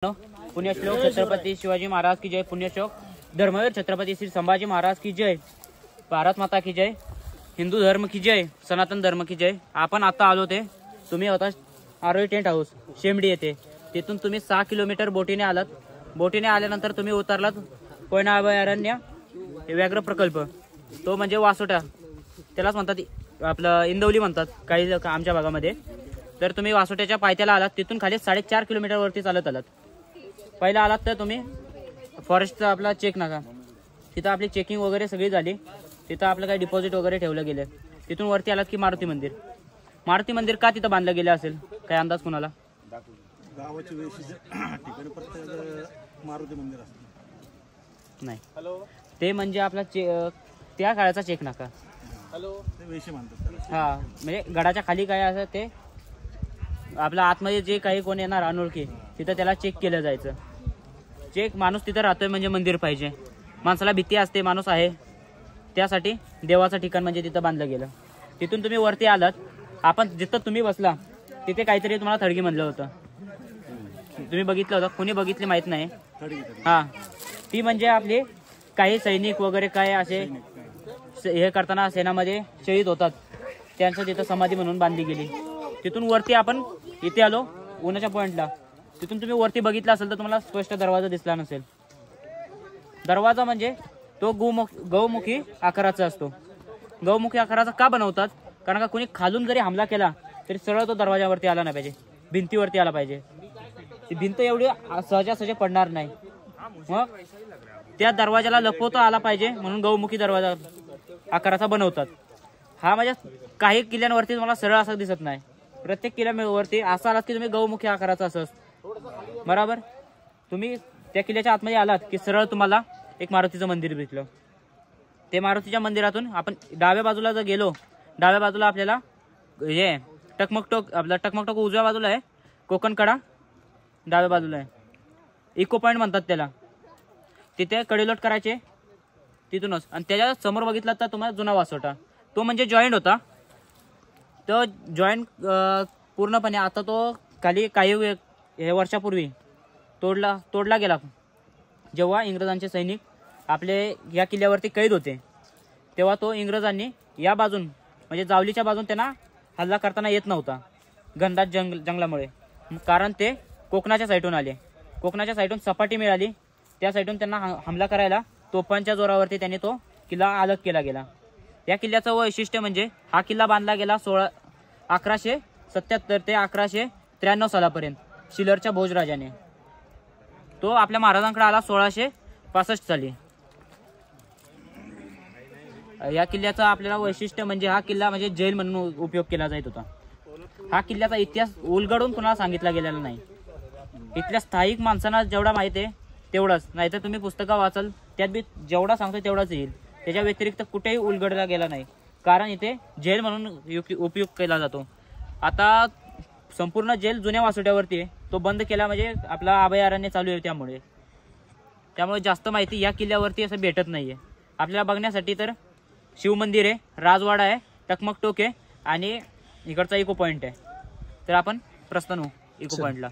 पुण्यश्लोक छत्रपति शिवाजी महाराज की जय। पुण्यश्लोक धर्मवीर छत्रपति श्री संभाजी महाराज की जय। भारत माता की जय। हिंदू धर्म की जय। सनातन धर्म की जय। आपण आता आलो ते तुम्ही होता आरोही टेंट हाऊस शेमडी येथे। तिथून तुम्ही 6 किलोमीटर बोटीने आलात। बोटीने आल्यानंतर तुम्ही उतरलात कोयना अभयारण्य व्याघ्र प्रकल्प, तो म्हणजे वासोटा, त्यालाच म्हणतात आपलं इंदवली म्हणतात काही आमच्या भागामध्ये। तर तुम्ही वासोट्याच्या पायथ्याला आलात, तिथून खाली 4.5 किलोमीटर वरती चालत आलात। पहिला आलात तर तुम्ही फॉरेस्टचा आपला चेक नाका, तिथं आपली चेकिंग वगैरे सगळी झाली। तिथं आपलं काही डिपॉझिट वगैरे ठेवलं गेलं। तिथून वरती आलात की मारुती मंदिर। मारुती मंदिर का तिथं बांधलं गेलं असेल, काय अंदाज कुणाला? गावाची वैशिष्ट्य ठिकाणी प्रत्येक मारुती मंदिर असतं नाही, ते म्हणजे आपला त्या काळाचा चेक नाका। ते वेशी म्हणतात हा, म्हणजे गडाच्या खाली काय असं ते आपल्या आतमध्ये जे काही कोण येणार अनोळखी, तिथं त्याला चेक केलं जायचं। चेक माणूस तिथं राहतोय म्हणजे मंदिर पाहिजे, माणसाला भीती असते माणूस आहे, त्यासाठी देवाचं ठिकाण म्हणजे तिथं बांधलं गेलं। तिथून तुम्ही वरती आलात, आपण जिथं तुम्ही बसला तिथे काहीतरी तुम्हाला थडगी म्हणलं होतं, तुम्ही बघितलं होतं, कोणी बघितली माहित नाही। हा, ती म्हणजे आपले काही सैनिक वगैरे काय असे हे करताना सेनामध्ये शहीद होतात, त्यांचं तिथं समाधी म्हणून बांधली गेली। तिथून वरती आपण इथे आलो उन्हाच्या पॉइंटला। तिथून तुम्ही वरती बघितलं असेल तर तुम्हाला स्पष्ट दरवाजा दिसला नसेल। दरवाजा म्हणजे तो गौमुखी आकाराचा असतो। गौमुखी आकाराचा का बनवतात? कारण का कोणी खालून जरी हमला केला तरी सरळ तो दरवाजावरती आला नाही पाहिजे, भिंतीवरती आला पाहिजे। ती भिंत एवढी सहजासहजी पडणार नाही, मग त्या दरवाजाला लपवता आला पाहिजे म्हणून गौमुखी दरवाजा आकाराचा बनवतात। हा म्हणजे काही किल्ल्यांवरती तुम्हाला सरळ असं दिसत नाही, प्रत्येक किल्ल्यावरती असं आलात की तुम्ही गौमुखी आकाराचा असं बरोबर। तुम्ही त्या किल्ल्याच्या आतमध्ये आलात की सरळ तुम्हाला एक मारुतीचं मंदिर दिसलं। ते मारुतीच्या मंदिरातून आपण डाव्या बाजूला जर गेलो, डाव्या बाजूला आपल्याला हे टकमकटोक, आपला टकमकटोक उजव्या बाजूला आहे, कोकण कडा डाव्या बाजूला आहे, इको पॉइंट म्हणतात त्याला। तिथे कडेलोट करायचे तिथूनच, आणि त्याच्या समोर बघितला तर तुम्हाला जुना वासोटा, तो म्हणजे जॉईंट होता। तो जॉईंट पूर्णपणे आता तो खाली काही वर्षापूर्वी तोडला गेला, जेव्हा इंग्रजांचे सैनिक आपले या किल्ल्यावरती कैद होते, तेव्हा तो इंग्रजांनी या बाजून म्हणजे जावलीच्या बाजून त्यांना हल्ला करताना येत नव्हता घनदाट जंगलामुळे, कारण ते कोकणाच्या साईडून आले। कोकणाच्या साईडून सपाटी मिळाली, त्या साईडून त्यांना हमला करायला तोफांच्या जोरावरती त्यांनी तो किल्ला अलग केला गेला। या किल्ल्याचं वैशिष्ट्य म्हणजे हा किल्ला बांधला गेला 1177 ते 1193 सालापर्यंत शिलरच्या भोजराजाने। तो आपल्या महाराजांकडे आला 1665 साली। या किल्ल्याचं आपल्याला वैशिष्ट्य म्हणजे हा किल्ला म्हणजे जेल म्हणून उपयोग केला जात होता। हा किल्ल्याचा इतिहास उलगडून कुणाला सांगितला गेलेला नाही, इथल्या स्थायिक माणसांना जेवढा माहिती आहे तेवढंच, नाहीतर तुम्ही पुस्तकं वाचाल त्यात बी जेवढा सांगतो तेवढाच येईल, त्याच्या व्यतिरिक्त कुठेही उलगडला गेला नाही, कारण इथे जेल म्हणून उपयोग केला जातो। आता संपूर्ण जेल जुन्या वासोट्यावरती आहे, तो बंद केला म्हणजे आपला अभयारण्य चालू आहे, त्यामुळे जास्त माहिती या किल्ल्यावरती असं भेटत नाहीये आपल्याला बघण्यासाठी। तर शिवमंदिर आहे, राजवाडा आहे, टकमकटोक आहे आणि इकडचा इको पॉइंट आहे। तर आपण प्रस्थान होऊ इको पॉइंटला।